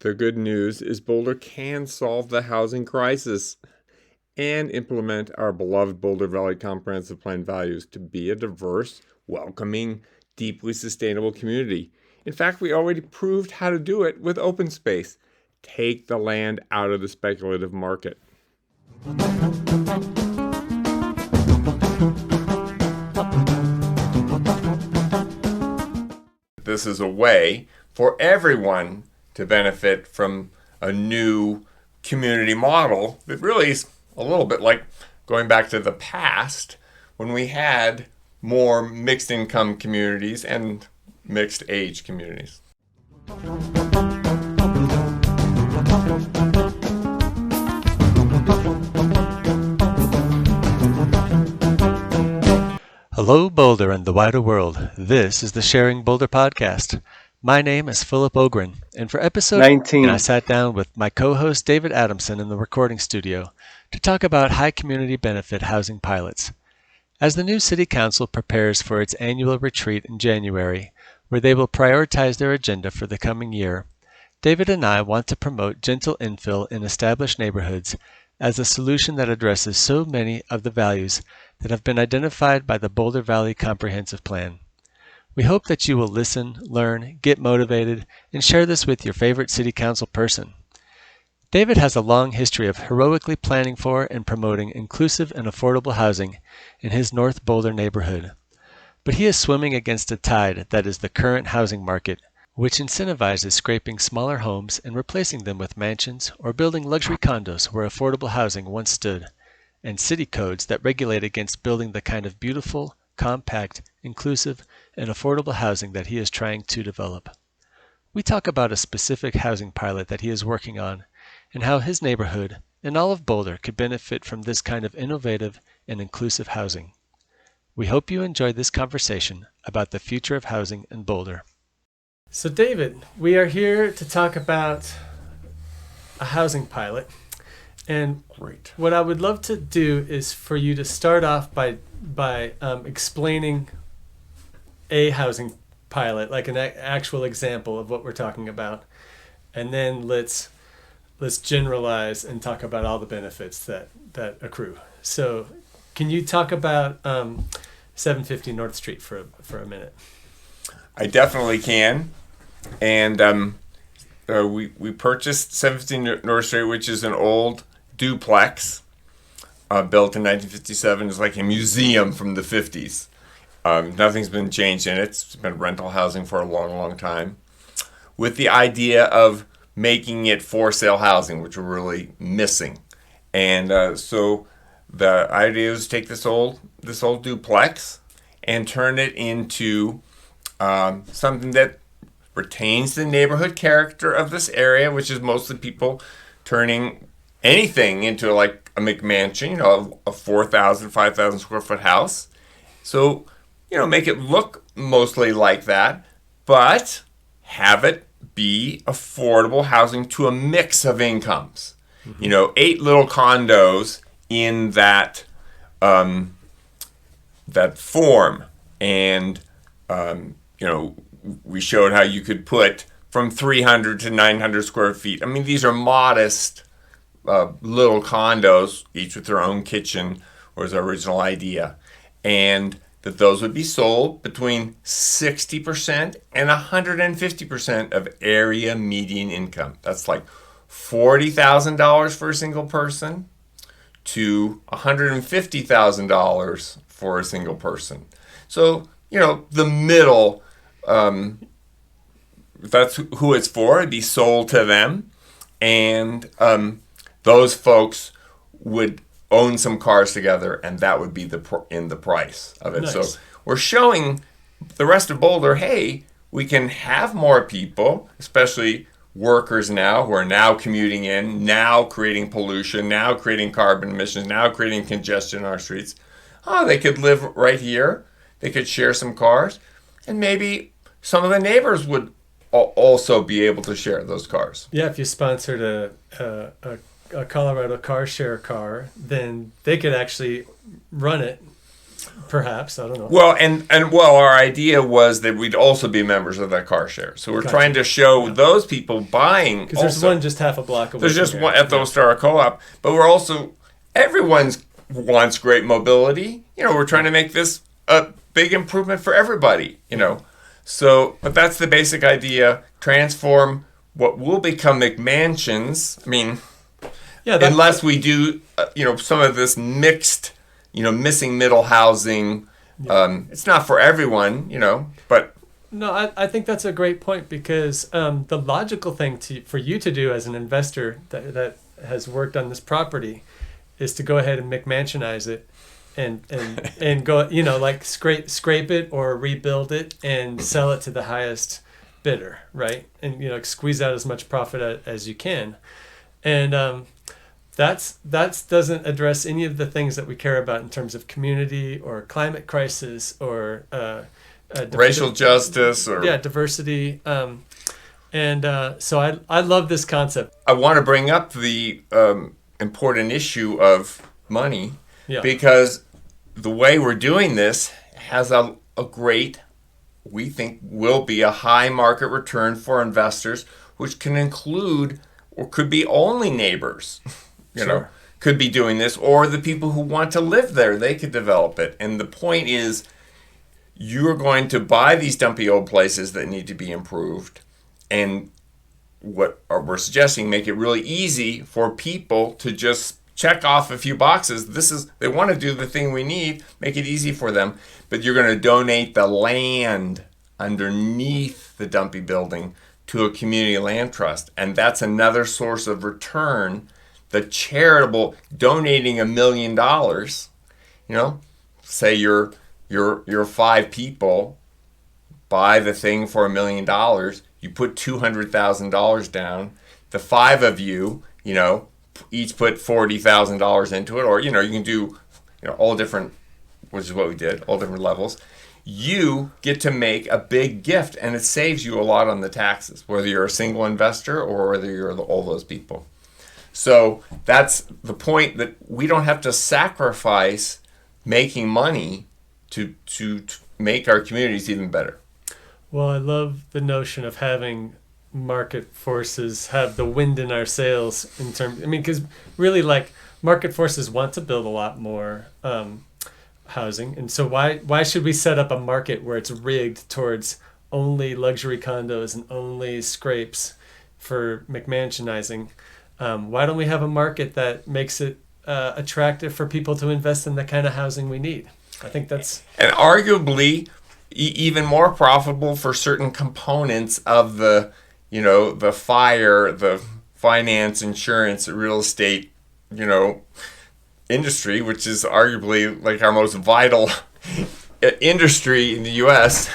The good news is Boulder can solve the housing crisis and implement our beloved Boulder Valley Comprehensive Plan values to be a diverse, welcoming, deeply sustainable community. In fact, we already proved how to do it with open space. Take the land out of the speculative market. This is a way for everyone to benefit from a new community model that really is a little bit like going back to the past when we had more mixed income communities and mixed age communities. Hello, Boulder and the wider world. This is the Sharing Boulder podcast. My name is Philip Ogren, and for episode 19, I sat down with my co-host David Adamson in the recording studio to talk about high community benefit housing pilots. As the new City Council prepares for its annual retreat in January, where they will prioritize their agenda for the coming year, David and I want to promote gentle infill in established neighborhoods as a solution that addresses so many of the values that have been identified by the Boulder Valley Comprehensive Plan. We hope that you will listen, learn, get motivated, and share this with your favorite City Council person. David has a long history of heroically planning for and promoting inclusive and affordable housing in his North Boulder neighborhood. But he is swimming against a tide that is the current housing market, which incentivizes scraping smaller homes and replacing them with mansions or building luxury condos where affordable housing once stood, and city codes that regulate against building the kind of beautiful, compact, inclusive, and affordable housing that he is trying to develop. We talk about a specific housing pilot that he is working on and how his neighborhood and all of Boulder could benefit from this kind of innovative and inclusive housing. We hope you enjoyed this conversation about the future of housing in Boulder. So David, we are here to talk about a housing pilot. And Great. What I would love to do is for you to start off by explaining a housing pilot, like an actual example of what we're talking about, and then let's generalize and talk about all the benefits that accrue. So, can you talk about 750 North Street for a minute? I definitely can. And we purchased 750 North Street, which is an old duplex built in 1957. It's like a museum from the 50s. Nothing's been changed in it. It's been rental housing for a long, long time, with the idea of making it for sale housing, which we're really missing. And so the idea is to take this old duplex and turn it into something that retains the neighborhood character of this area, which is mostly people turning anything into like a McMansion, a 4,000, 5,000 square foot house. So, make it look mostly like that, but have it be affordable housing to a mix of incomes. Mm-hmm. 8 little condos in that form. And, we showed how you could put from 300 to 900 square feet. I mean, these are modest little condos, each with their own kitchen, was our original idea. And that those would be sold between 60% and 150% of area median income. That's like $40,000 for a single person to $150,000 for a single person. So, the middle, that's who it's for. It'd be sold to them. And those folks would own some cars together, and that would be in the price of it. Nice. So we're showing the rest of Boulder, hey, we can have more people, especially workers now, who are now commuting in, now creating pollution, now creating carbon emissions, now creating congestion on our streets. They could live right here. They could share some cars, and maybe some of the neighbors would also be able to share those cars. Yeah, if you sponsored a Colorado car share car, then they could actually run it Perhaps, I don't know. Well, and our idea was that we'd also be members of that car share. So we're trying to show those people buying. Because there's one just half a block away. There's just one at the Ostara Co-op, but we're also everyone wants great mobility. We're trying to make this a big improvement for everybody. So, but that's the basic idea. Transform what will become McMansions. I mean, unless we do, some of this mixed, missing middle housing. It's not for everyone, but. No, I think that's a great point, because the logical thing for you to do as an investor that has worked on this property is to go ahead and McMansionize it. And go, like scrape it or rebuild it and sell it to the highest bidder, right? And squeeze out as much profit as you can, and that's doesn't address any of the things that we care about in terms of community or climate crisis or racial justice or diversity. So I love this concept. I want to bring up the important issue of money, because the way we're doing this has a great, we think will be a high market return for investors, which can include or could be only neighbors, could be doing this, or the people who want to live there, they could develop it. And the point is, you're going to buy these dumpy old places that need to be improved, and what we're suggesting, make it really easy for people to just check off a few boxes. They want to do the thing we need, make it easy for them, but you're going to donate the land underneath the dumpy building to a community land trust. And that's another source of return. The charitable, donating $1 million, say you're 5 people, buy the thing for $1 million, you put $200,000 down, the 5 of you, each put $40,000 into it, or you can do all different, which is what we did, all different levels. You get to make a big gift, and it saves you a lot on the taxes, whether you're a single investor or whether you're all those people. So that's the point, that we don't have to sacrifice making money to make our communities even better. Well, I love the notion of having market forces have the wind in our sails in terms, because really, like, market forces want to build a lot more housing, and so why should we set up a market where it's rigged towards only luxury condos and only scrapes for McMansionizing? Why don't we have a market that makes it attractive for people to invest in the kind of housing we need? I think that's, and arguably even more profitable for certain components of the the finance, insurance, real estate, industry, which is arguably like our most vital industry in the U.S.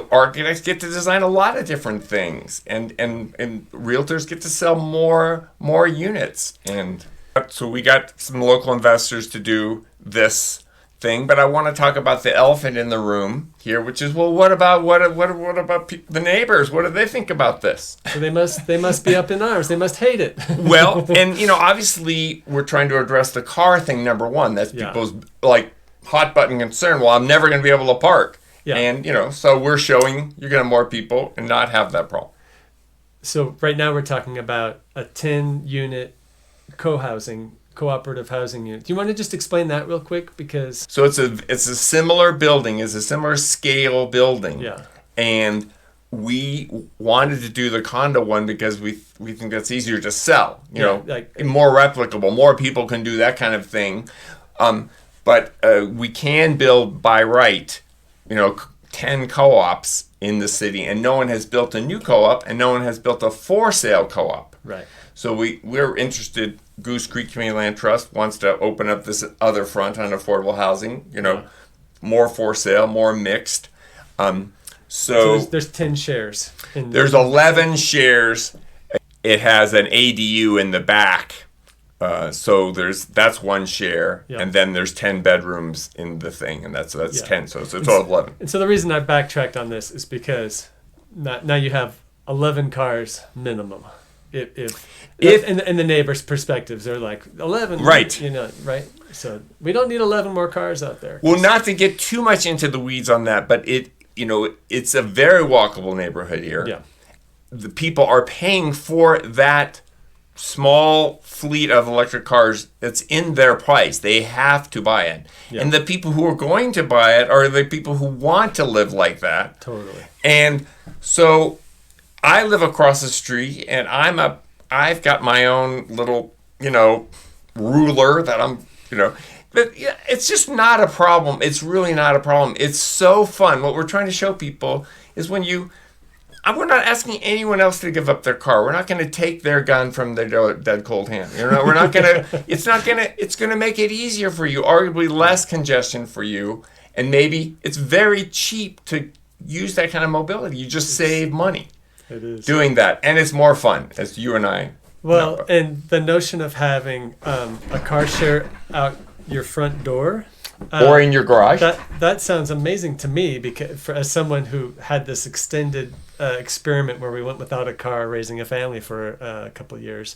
Architects get to design a lot of different things, and realtors get to sell more units, and so we got some local investors to do this thing. But I want to talk about the elephant in the room here, which is, well, what about the neighbors? What do they think about this? So they must be up in arms. They must hate it. Well, and obviously we're trying to address the car thing. Number one, that's people's hot button concern. Well, I'm never going to be able to park. Yeah. And so we're showing you're going to have more people and not have that problem. So right now we're talking about a 10-unit cooperative housing unit. Do you want to just explain that real quick? Because so it's a similar building, it's a similar scale building. Yeah. And we wanted to do the condo one because we think that's easier to sell. More replicable, more people can do that kind of thing. But we can build by right, 10 co-ops in the city, and no one has built a new co-op, and no one has built a for sale co-op. Right. So we're interested. Goose Creek Community Land Trust wants to open up this other front on affordable housing, more for sale, more mixed. So there's 10 shares. There's 11 shares. It has an ADU in the back. So that's one share, and then there's 10 bedrooms in the thing, and that's 10. So it's a total of 11. And so the reason I backtracked on this is because now you have 11 cars minimum. if and the neighbors' perspectives, they're like 11, right? Right. So we don't need 11 more cars out there. Well, not to get too much into the weeds on that, but it's a very walkable neighborhood here. Yeah. The people are paying for that small fleet of electric cars. That's in their price. They have to buy it. Yeah. And the people who are going to buy it are the people who want to live like that. Totally. And so I live across the street, and I've got my own little, ruler that I'm, but yeah, it's just not a problem. It's really not a problem. It's so fun. What we're trying to show people is we're not asking anyone else to give up their car. We're not going to take their gun from their dead cold hand. We're not going to, it's going to make it easier for you, arguably less congestion for you. And maybe it's very cheap to use that kind of mobility. You just save money. It is. Doing that. And it's more fun, as you and I know. And the notion of having a car share out your front door. Or in your garage. That sounds amazing to me, because as someone who had this extended experiment where we went without a car raising a family for a couple of years.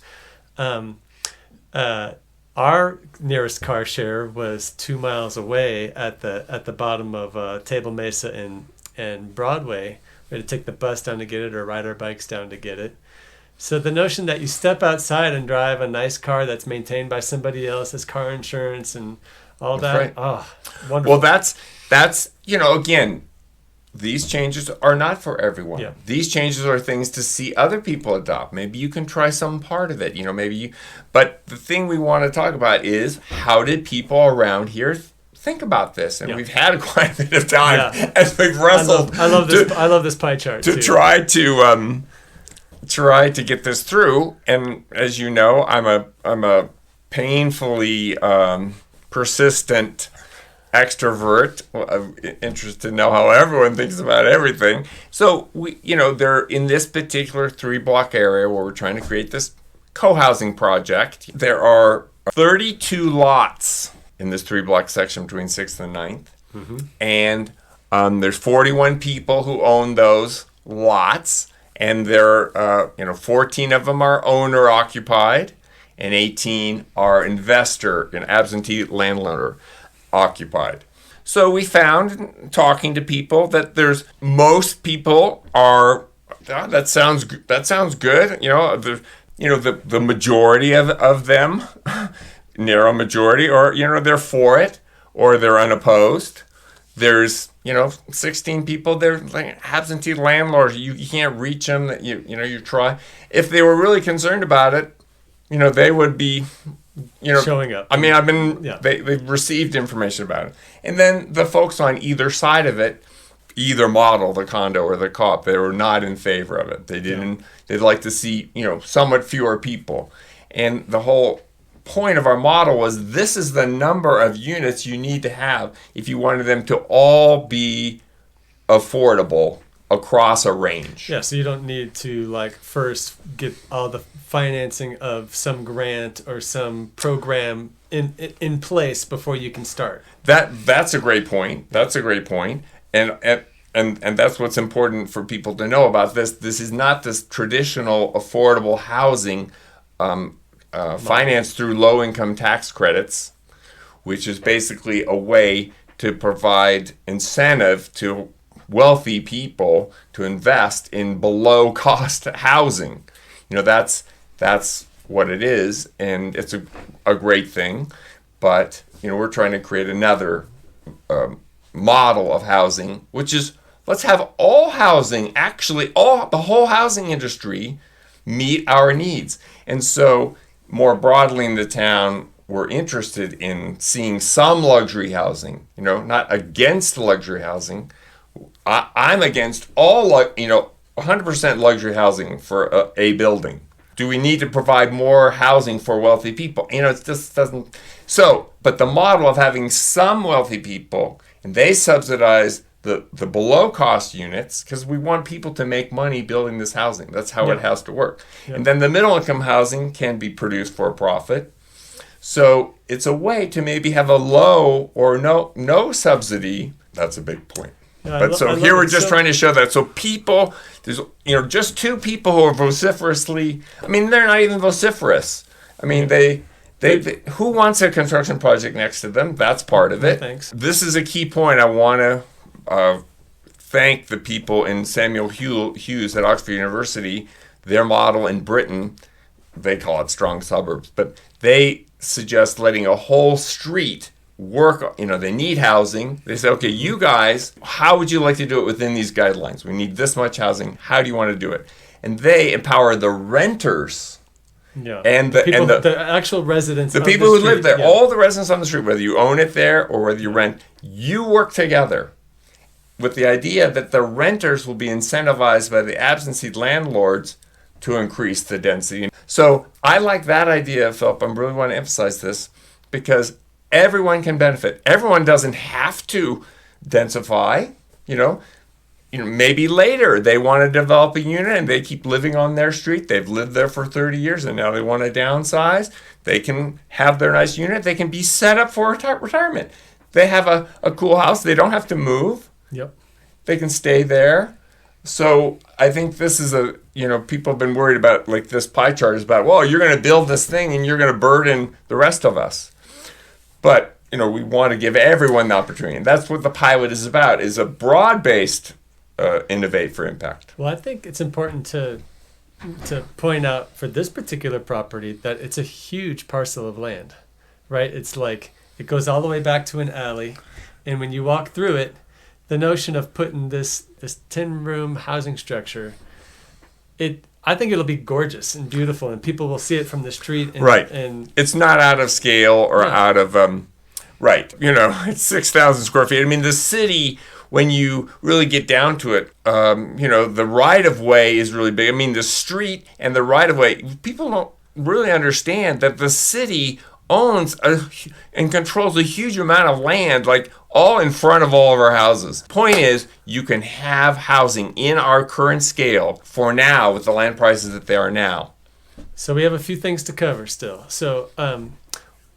Our nearest car share was 2 miles away at the bottom of Table Mesa and Broadway. We had to take the bus down to get it or ride our bikes down to get it. So the notion that you step outside and drive a nice car that's maintained by somebody else, has car insurance and all that. Right. Oh, wonderful. Well, that's again, these changes are not for everyone. Yeah. These changes are things to see other people adopt. Maybe you can try some part of it. But the thing we want to talk about is, how did people around here think about this? And we've had quite a bit of time as we've wrestled. I love this pie chart to too. try to get this through. And as you know, I'm a painfully persistent extrovert, interested to know how everyone thinks about everything. So they're in this particular 3-block area where we're trying to create this co-housing project. There are 32 lots in this 3-block section between 6th and 9th. Mm-hmm. And there's 41 people who own those lots, and there 14 of them are owner occupied, and 18 are investor and absentee landowner occupied. So we found, talking to people, that most people are, that sounds good. The majority of them, narrow majority, or they're for it, or they're unopposed. There's 16 people, they're like absentee landlords. You can't reach them. You try. If they were really concerned about it, they would be showing up. I mean, they've received information about it. And then the folks on either side of it, either model, the condo or the co-op, they were not in favor of it. They'd like to see, somewhat fewer people. And the whole point of our model was, this is the number of units you need to have if you wanted them to all be affordable across a range. Yeah, so you don't need to first get all the financing of some grant or some program in place before you can start. That's a great point. And that's what's important for people to know about this. This is not this traditional affordable housing financed through low-income tax credits, which is basically a way to provide incentive to wealthy people to invest in below-cost housing. That's what it is, and it's a great thing. But we're trying to create another model of housing, which is, let's have all housing, the whole housing industry meet our needs. And so, more broadly in the town, we're interested in seeing some luxury housing, not against luxury housing. I'm against all, 100% luxury housing for a building. Do we need to provide more housing for wealthy people? It just doesn't. So, but the model of having some wealthy people, and they subsidize the below cost units, because we want people to make money building this housing. That's how it has to work. Yep. And then the middle income housing can be produced for a profit. So it's a way to maybe have a low or no subsidy. That's a big point. But so here we're just trying to show that. So people, there's just two people who are vociferously. I mean, they're not even vociferous. I mean, they who wants a construction project next to them? That's part of it. Thanks. This is a key point. I want to thank the people in Samuel Hughes at Oxford University. Their model in Britain, they call it strong suburbs, but they suggest letting a whole street work. They need housing. They say, okay, you guys, how would you like to do it within these guidelines? We need this much housing. How do you want to do it? And they empower the renters. Yeah. And the actual residents. The people who live there, all the residents on the street, whether you own it there or whether you rent, you work together with the idea that the renters will be incentivized by the absentee landlords to increase the density. So I like that idea, Philip. I really want to emphasize this because everyone can benefit. Everyone doesn't have to densify. Maybe later they want to develop a unit and they keep living on their street. They've lived there for 30 years and now they want to downsize. They can have their nice unit. They can be set up for retirement. They have a cool house. They don't have to move. Yep. They can stay there. So I think this is people have been worried about, like this pie chart is about, well, you're going to build this thing and you're going to burden the rest of us. But, we want to give everyone the opportunity. And that's what the pilot is about, is a broad-based innovate for impact. Well, I think it's important to point out for this particular property that it's a huge parcel of land, right? It's like it goes all the way back to an alley. And when you walk through it, the notion of putting this 10-room housing structure, I think it'll be gorgeous and beautiful, and people will see it from the street. Right. And it's not out of scale or out of, right. It's 6,000 square feet. I mean, the city, when you really get down to it, the right-of-way is really big. I mean, the street and the right-of-way, people don't really understand that the city owns and controls a huge amount of land, like all in front of all of our houses. Point is, you can have housing in our current scale for now with the land prices that they are now. So we have a few things to cover still. So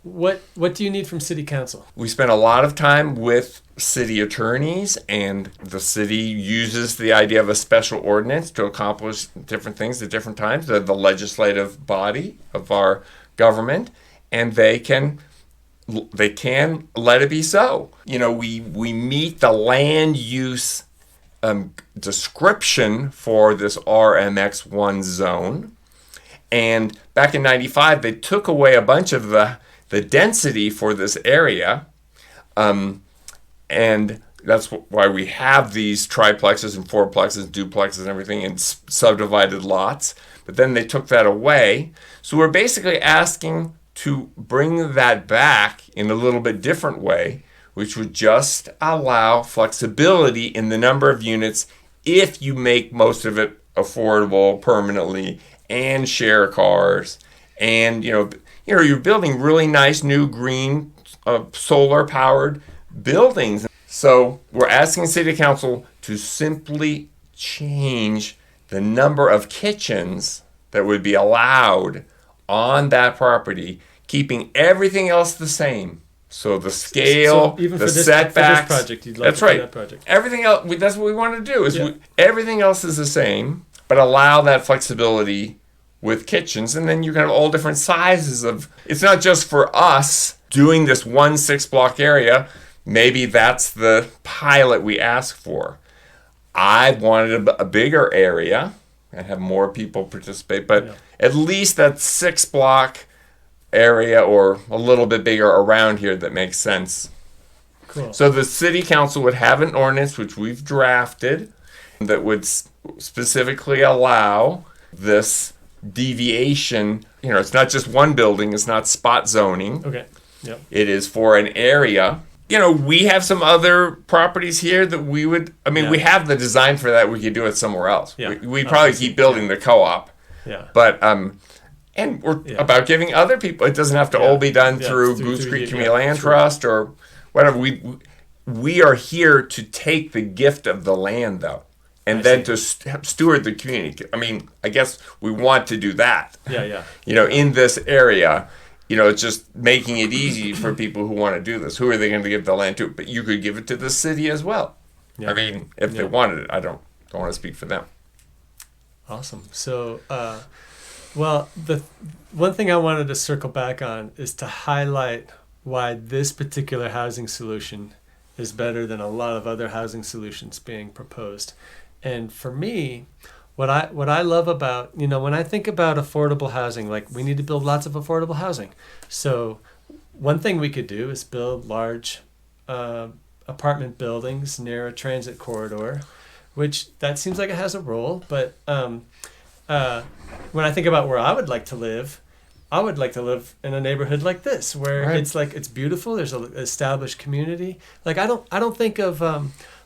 what do you need from City Council? We spent a lot of time with city attorneys, and the city uses the idea of a special ordinance to accomplish different things at different times. They're the legislative body of our government. And they can let it be so. We meet the land use description for this RMX1 zone. And back in 95, they took away a bunch of the density for this area. And that's why we have these triplexes and fourplexes, duplexes and everything in subdivided lots. But then they took that away. So we're basically asking to bring that back in a little bit different way, which would just allow flexibility in the number of units if you make most of it affordable permanently and share cars. And, you're building really nice new green solar powered buildings. So we're asking City Council to simply change the number of kitchens that would be allowed on that property, keeping everything else the same. So the scale, even the for this, setbacks. For this project, you'd like that's to right. that project. Everything else, that's what we want to do. Everything else is the same, but allow that flexibility with kitchens, and then you can have all different sizes of. It's not just for us doing this 1 6-block area. Maybe that's the pilot we ask for. I wanted a bigger area and have more people participate, but at least that 6-block area or a little bit bigger around here that makes sense. Cool. So the City Council would have an ordinance, which we've drafted, that would specifically allow this deviation. It's not just one building, it's not spot zoning. Okay. Yep. It is for an area. We have some other properties here that we would, we have the design for that. We could do it somewhere else. Yeah. We'd probably keep building the co-op. Yeah. But, and we're about giving other people, it doesn't have to all be done through Goose Creek Community Land Trust or whatever. We are here to take the gift of the land, though, and then to steward the community. I guess we want to do that. Yeah. In this area. It's just making it easy for people who want to do this. Who are they going to give the land to? But you could give it to the city as well. Yeah. I mean, if they wanted it, I don't want to speak for them. Awesome. So, well, the one thing I wanted to circle back on is to highlight why this particular housing solution is better than a lot of other housing solutions being proposed. And for me, what I love about, when I think about affordable housing, like we need to build lots of affordable housing. So one thing we could do is build large apartment buildings near a transit corridor, which that seems like it has a role. But when I think about where I would like to live in a neighborhood like this, where it's beautiful. There's an established community. Like I don't think of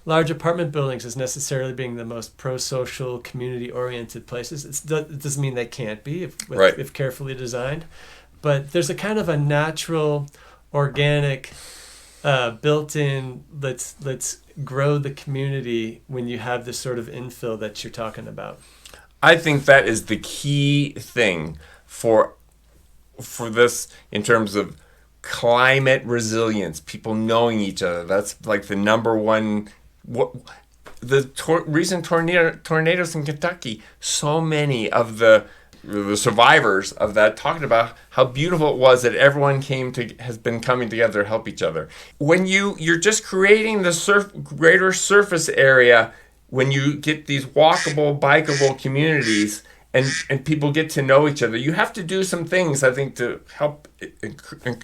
large apartment buildings as necessarily being the most pro-social, community-oriented places. It doesn't mean they can't be if carefully designed, but there's a kind of a natural, organic, built-in. Let's grow the community when you have this sort of infill that you're talking about. I think that is the key thing for this in terms of climate resilience, people knowing each other. That's like the number one. Recent tornadoes in Kentucky, so many of the survivors of that talked about how beautiful it was that everyone has been coming together to help each other. When you're just creating the greater surface area, when you get these walkable, bikeable communities, and people get to know each other, you have to do some things, I think, to help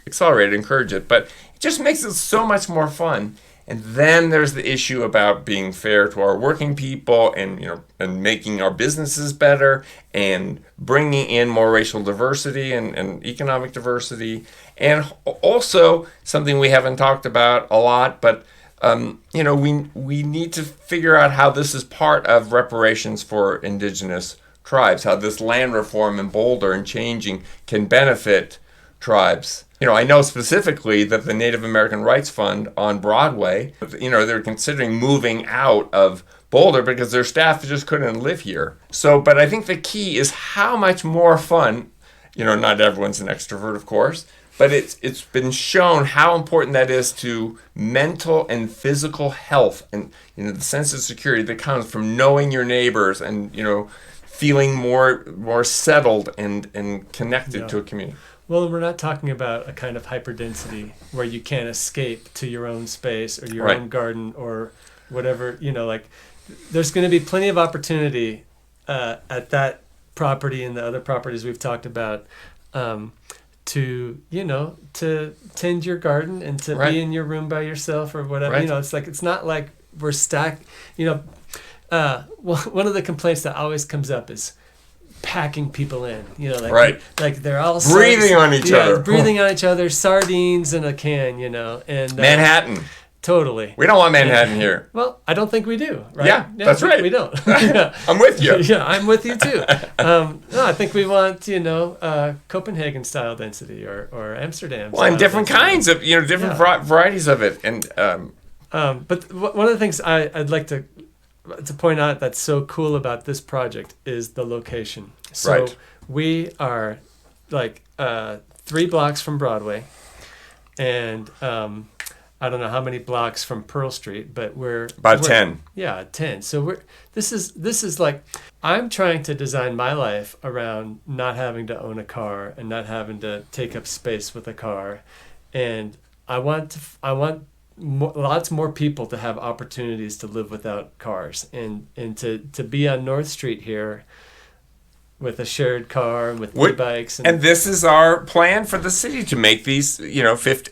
accelerate it, encourage it. But it just makes it so much more fun. And then there's the issue about being fair to our working people, and making our businesses better, and bringing in more racial diversity and economic diversity, and also something we haven't talked about a lot, but we need to figure out how this is part of reparations for indigenous tribes, how this land reform in Boulder and changing can benefit tribes. I know specifically that the Native American Rights Fund on Broadway, they're considering moving out of Boulder because their staff just couldn't live here. But I think the key is how much more fun, not everyone's an extrovert, of course, but it's been shown how important that is to mental and physical health, and the sense of security that comes from knowing your neighbors and feeling more settled and connected to a community. Well, we're not talking about a kind of hyperdensity where you can't escape to your own space or your own garden or whatever. There's going to be plenty of opportunity at that property and the other properties we've talked about to tend your garden and to be in your room by yourself or whatever. It's not like we're stacked. One of the complaints that always comes up is packing people in, like they're all breathing on each other. Breathing on each other, sardines in a can, and Manhattan. Totally. We don't want Manhattan here. Well, I don't think we do, right? Yeah, that's right. We don't. I'm with you. Yeah, I'm with you too. No, I think we want, Copenhagen style density or Amsterdam. Well, and different kinds of, different varieties of it, and. But one of the things I'd like to point out that's so cool about this project is the location. So we are like 3 blocks from Broadway, and I don't know how many blocks from Pearl Street, but we're 10. Yeah, 10. So this is like, I'm trying to design my life around not having to own a car and not having to take up space with a car, and I want lots more people to have opportunities to live without cars and to be on North Street here with a shared car with e-bikes. And this is our plan for the city, to make these,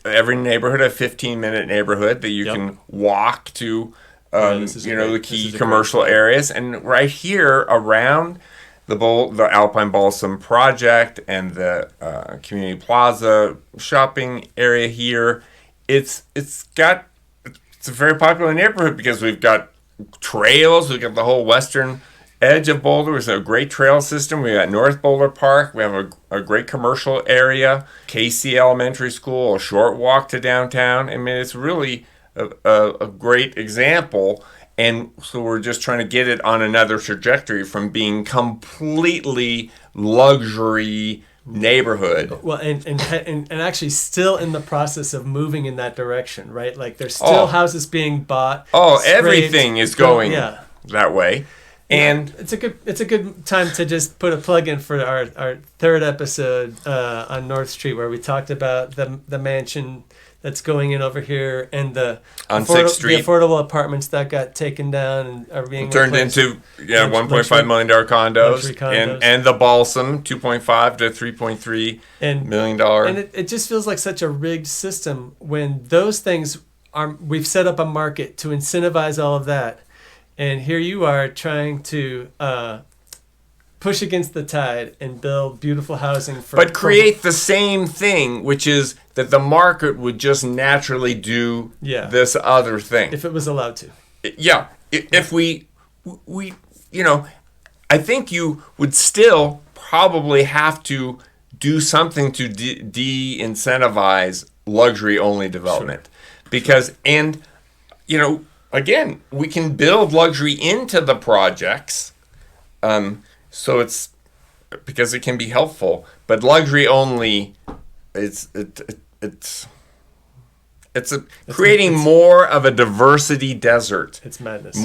every neighborhood a 15-minute neighborhood that you can walk to, the key commercial areas. And right here around the Alpine Balsam project and the Community Plaza shopping area here, it's a very popular neighborhood because we've got trails. We've got the whole western edge of Boulder. It's a great trail system. We got North Boulder Park. We have a great commercial area. Casey Elementary School, a short walk to downtown. I mean, it's really a great example. And so we're just trying to get it on another trajectory from being completely luxury neighborhood. Well, and actually still in the process of moving in that direction, right? Like there's still houses being bought. Everything is going that way. And it's a good time to just put a plug in for our third episode on North Street, where we talked about the mansion that's going in over here and the affordable apartments that got taken down and are being turned into $1.5 million condos, and the Balsam $2.5 to $3.3 million. And it just feels like such a rigged system when those things we've set up a market to incentivize all of that. And here you are trying to push against the tide and build beautiful housing but create the same thing, which is that the market would just naturally do this other thing. If it was allowed to. Yeah. If we I think you would still probably have to do something to de-incentivize luxury-only development. Sure. Because, again, we can build luxury into the projects, so it's because it can be helpful. But luxury only, it's creating more of a diversity desert. It's madness.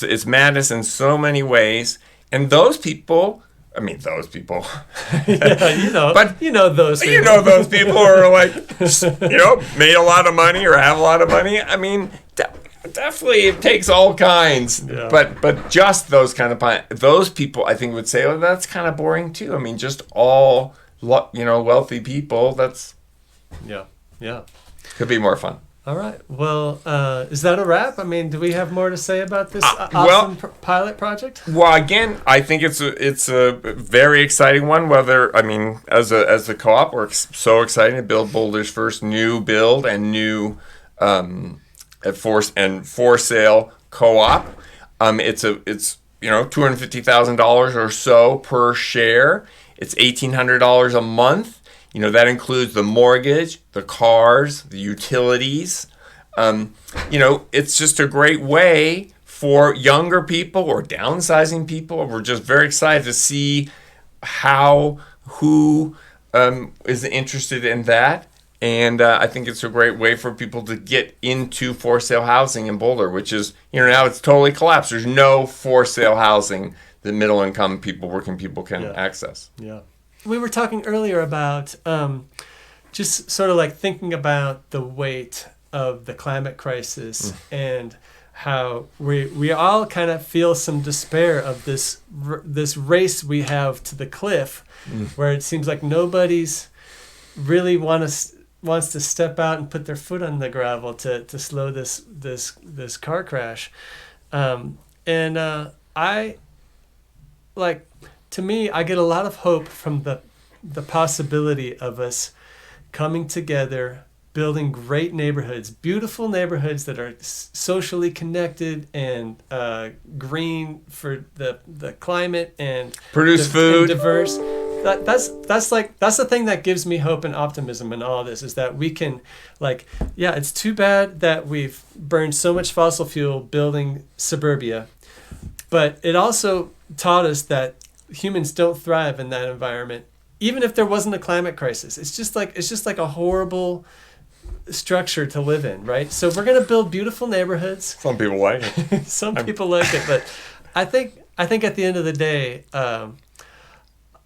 It's madness in so many ways, and those people. I mean, those people. But those people. Those people who are like, made a lot of money or have a lot of money. I mean, definitely it takes all kinds. Yeah. But just those kind of those people, I think, would say, oh, that's kind of boring too. I mean, just all wealthy people. That's could be more fun. All right. Well, is that a wrap? I mean, do we have more to say about this awesome pilot project? Well, again, I think it's a very exciting one. As a co-op, we're so excited to build Boulder's first new build and new for sale co-op. It's $250,000 or so per share. It's $1,800 a month. That includes the mortgage, the cars, the utilities. It's just a great way for younger people or downsizing people. We're just very excited to see who is interested in that. And I think it's a great way for people to get into for sale housing in Boulder, which is, now it's totally collapsed. There's no for sale housing that middle income people, working people can access. Yeah. We were talking earlier about just sort of like thinking about the weight of the climate crisis and how we all kind of feel some despair of this race we have to the cliff, where it seems like nobody's really wants to step out and put their foot on the gravel to slow this car crash. To me, I get a lot of hope from the possibility of us coming together, building great neighborhoods, beautiful neighborhoods that are socially connected and green for the climate and produce food, and diverse. That's the thing that gives me hope and optimism in all this, is that we can, it's too bad that we've burned so much fossil fuel building suburbia, but it also taught us that humans don't thrive in that environment, even if there wasn't a climate crisis. It's just like a horrible structure to live in, right? So we're gonna build beautiful neighborhoods. Some people like it. Some people like it, but I think at the end of the day, a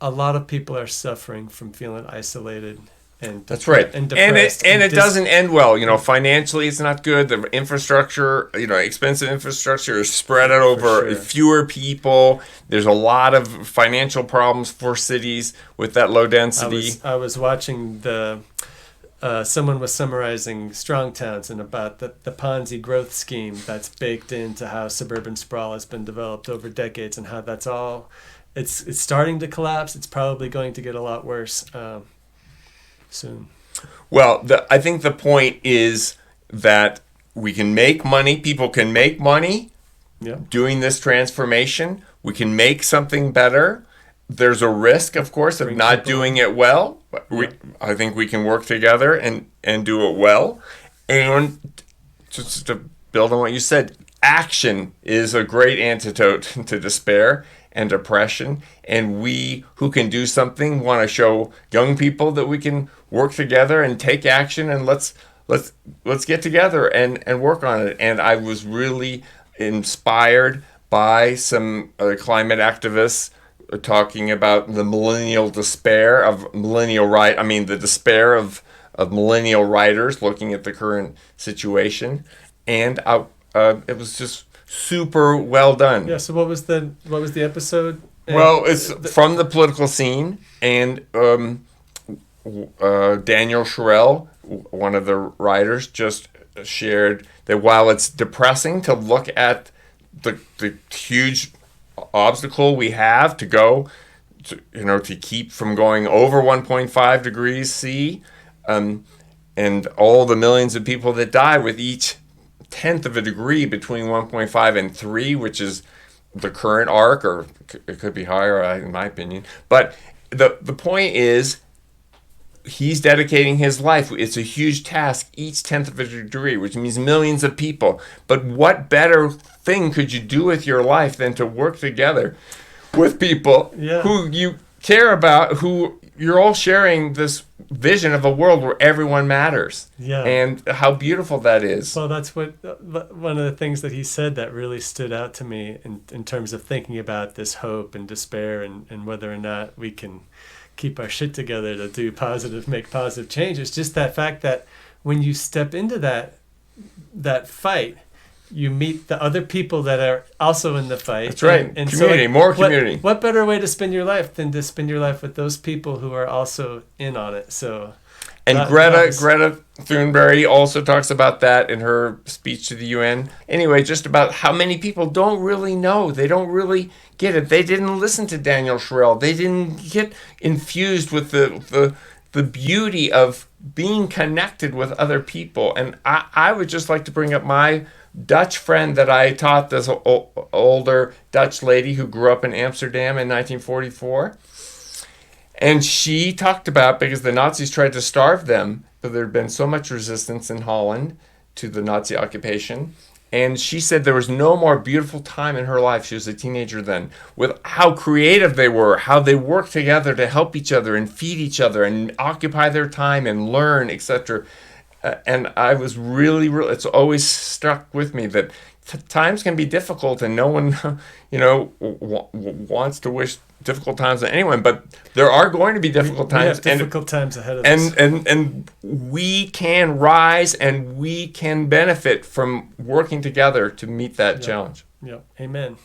lot of people are suffering from feeling isolated. And that's right. And depressed. And it doesn't end well. Financially it's not good. The infrastructure, expensive infrastructure is spread out over fewer people. There's a lot of financial problems for cities with that low density. I was watching someone was summarizing strong towns and about the Ponzi growth scheme that's baked into how suburban sprawl has been developed over decades, and how that's all it's starting to collapse. It's probably going to get a lot worse soon. Well, I think the point is that we can make money. People can make money doing this transformation. We can make something better. There's a risk, of course, of not doing it well. But I think we can work together and do it well. And just to build on what you said, action is a great antidote to despair. and depression. And we who can do something want to show young people that we can work together and take action, and let's get together and work on it. And I was really inspired by some climate activists talking about the millennial despair of the despair of millennial writers looking at the current situation. And it was just super well done. Yeah. So what was the episode? Well, it's from the political scene, and Daniel Sherrill, one of the writers, just shared that while it's depressing to look at the huge obstacle we have to go to keep from going over 1.5 degrees C, and all the millions of people that die with each tenth of a degree between 1.5 and 3, which is the current arc, or it could be higher, in my opinion. But the point is, he's dedicating his life. It's a huge task, each tenth of a degree, which means millions of people. But what better thing could you do with your life than to work together with people who you care about, who you're all sharing this vision of a world where everyone matters. Yeah. And how beautiful that is. Well, that's one of the things that he said that really stood out to me in terms of thinking about this hope and despair and whether or not we can keep our shit together to make positive changes. Just that fact that when you step into that fight, you meet the other people that are also in the fight. That's right. And community, more community. What better way to spend your life than to spend your life with those people who are also in on it? So, and Greta Thunberg also talks about that in her speech to the UN. Anyway, just about how many people don't really know. They don't really get it. They didn't listen to Daniel Sherrill. They didn't get infused with the beauty of being connected with other people. And I would just like to bring up my Dutch friend that I taught, this older Dutch lady who grew up in Amsterdam in 1944. And she talked about, because the Nazis tried to starve them, but there had been so much resistance in Holland to the Nazi occupation. And she said there was no more beautiful time in her life, she was a teenager then, with how creative they were, how they worked together to help each other and feed each other and occupy their time and learn, etc. And I was really, it's always stuck with me that times can be difficult, and no one, wants to wish difficult times on anyone, but there are going to be difficult times. We have difficult times ahead of us. And we can rise, and we can benefit from working together to meet that challenge. Yeah. Amen.